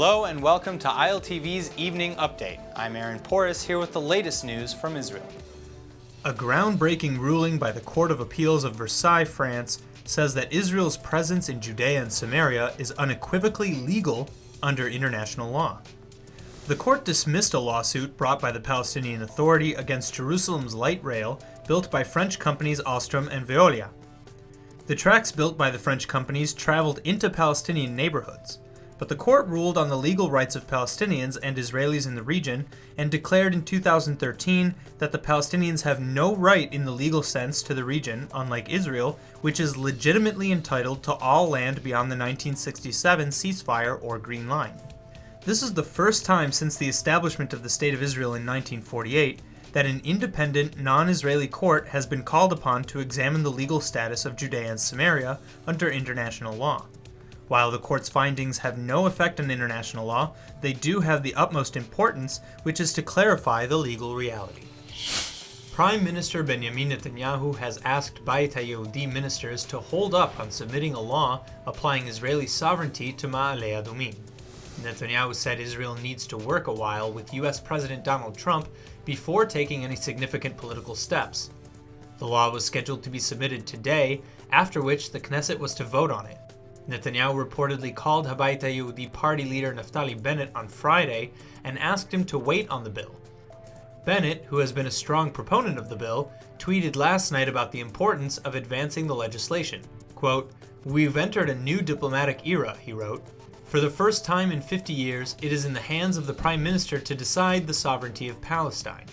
Hello and welcome to ILTV's Evening Update. I'm Aaron Porras here with the latest news from Israel. A groundbreaking ruling by the Court of Appeals of Versailles, France, says that Israel's presence in Judea and Samaria is unequivocally legal under international law. The court dismissed a lawsuit brought by the Palestinian Authority against Jerusalem's light rail built by French companies Alstom and Veolia. The tracks built by the French companies traveled into Palestinian neighborhoods, but the court ruled on the legal rights of Palestinians and Israelis in the region and declared in 2013 that the Palestinians have no right in the legal sense to the region, unlike Israel, which is legitimately entitled to all land beyond the 1967 ceasefire or Green Line. This is the first time since the establishment of the State of Israel in 1948 that an independent, non-Israeli court has been called upon to examine the legal status of Judea and Samaria under international law. While the court's findings have no effect on international law, they do have the utmost importance, which is to clarify the legal reality. Prime Minister Benjamin Netanyahu has asked Bayit HaYehudi ministers to hold up on submitting a law applying Israeli sovereignty to Ma'aleh Adumim. Netanyahu said Israel needs to work a while with US President Donald Trump before taking any significant political steps. The law was scheduled to be submitted today, after which the Knesset was to vote on it. Netanyahu reportedly called Habayit HaYehudi party leader Naftali Bennett on Friday and asked him to wait on the bill. Bennett, who has been a strong proponent of the bill, tweeted last night about the importance of advancing the legislation. Quote, "We've entered a new diplomatic era," he wrote. "For the first time in 50 years, it is in the hands of the Prime Minister to decide the sovereignty of Palestine.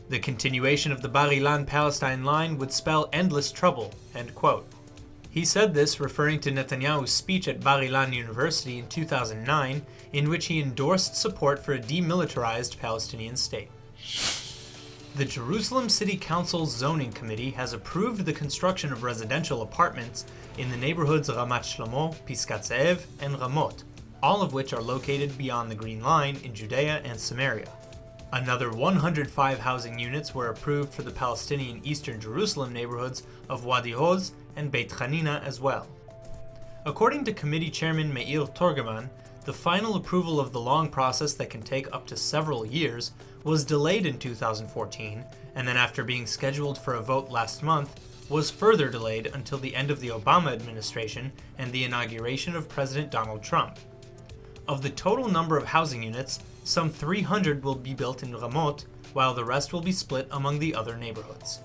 The continuation of the Bar Ilan-Palestine line would spell endless trouble," end quote. He said this referring to Netanyahu's speech at Bar Ilan University in 2009, in which he endorsed support for a demilitarized Palestinian state. The Jerusalem City Council's Zoning Committee has approved the construction of residential apartments in the neighborhoods Ramat Shlomo, Piskat Ze'ev, and Ramot, all of which are located beyond the Green Line in Judea and Samaria. Another 105 housing units were approved for the Palestinian Eastern Jerusalem neighborhoods of Wadi Hoz and Beit Hanina as well. According to committee chairman Meir Torgerman, the final approval of the long process that can take up to several years was delayed in 2014, and then after being scheduled for a vote last month, was further delayed until the end of the Obama administration and the inauguration of President Donald Trump. Of the total number of housing units, some 300 will be built in Ramot, while the rest will be split among the other neighborhoods.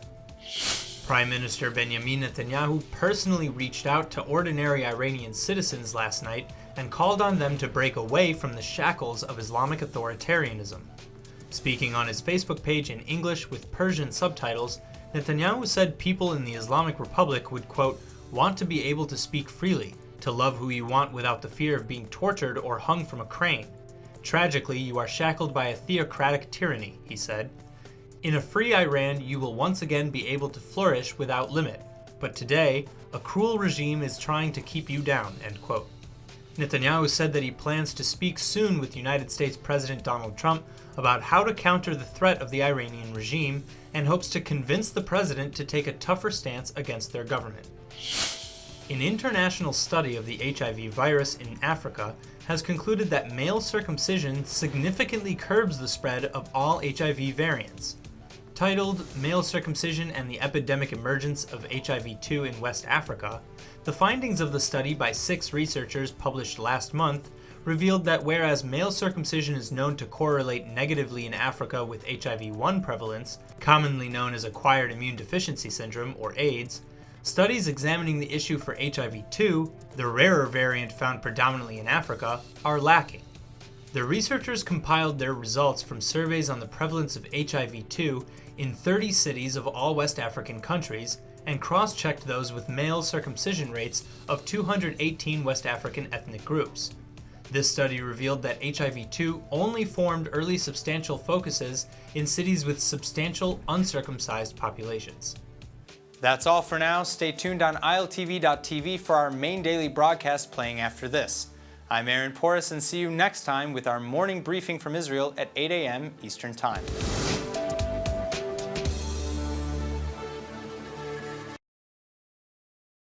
Prime Minister Benjamin Netanyahu personally reached out to ordinary Iranian citizens last night and called on them to break away from the shackles of Islamic authoritarianism. Speaking on his Facebook page in English with Persian subtitles, Netanyahu said people in the Islamic Republic would, quote, "want to be able to speak freely, to love who you want without the fear of being tortured or hung from a crane. Tragically, you are shackled by a theocratic tyranny," he said. "In a free Iran, you will once again be able to flourish without limit. But today, a cruel regime is trying to keep you down," end quote. Netanyahu said that he plans to speak soon with United States President Donald Trump about how to counter the threat of the Iranian regime and hopes to convince the president to take a tougher stance against their government. An international study of the HIV virus in Africa has concluded that male circumcision significantly curbs the spread of all HIV variants. Titled "Male Circumcision and the Epidemic Emergence of HIV-2 in West Africa," the findings of the study by 6 researchers published last month revealed that whereas male circumcision is known to correlate negatively in Africa with HIV-1 prevalence, commonly known as acquired immune deficiency syndrome or AIDS, studies examining the issue for HIV-2, the rarer variant found predominantly in Africa, are lacking. The researchers compiled their results from surveys on the prevalence of HIV-2 in 30 cities of all West African countries and cross-checked those with male circumcision rates of 218 West African ethnic groups. This study revealed that HIV-2 only formed early substantial focuses in cities with substantial uncircumcised populations. That's all for now. Stay tuned on ILTV.tv for our main daily broadcast playing after this. I'm Aaron Porras and see you next time with our morning briefing from Israel at 8 a.m. Eastern Time.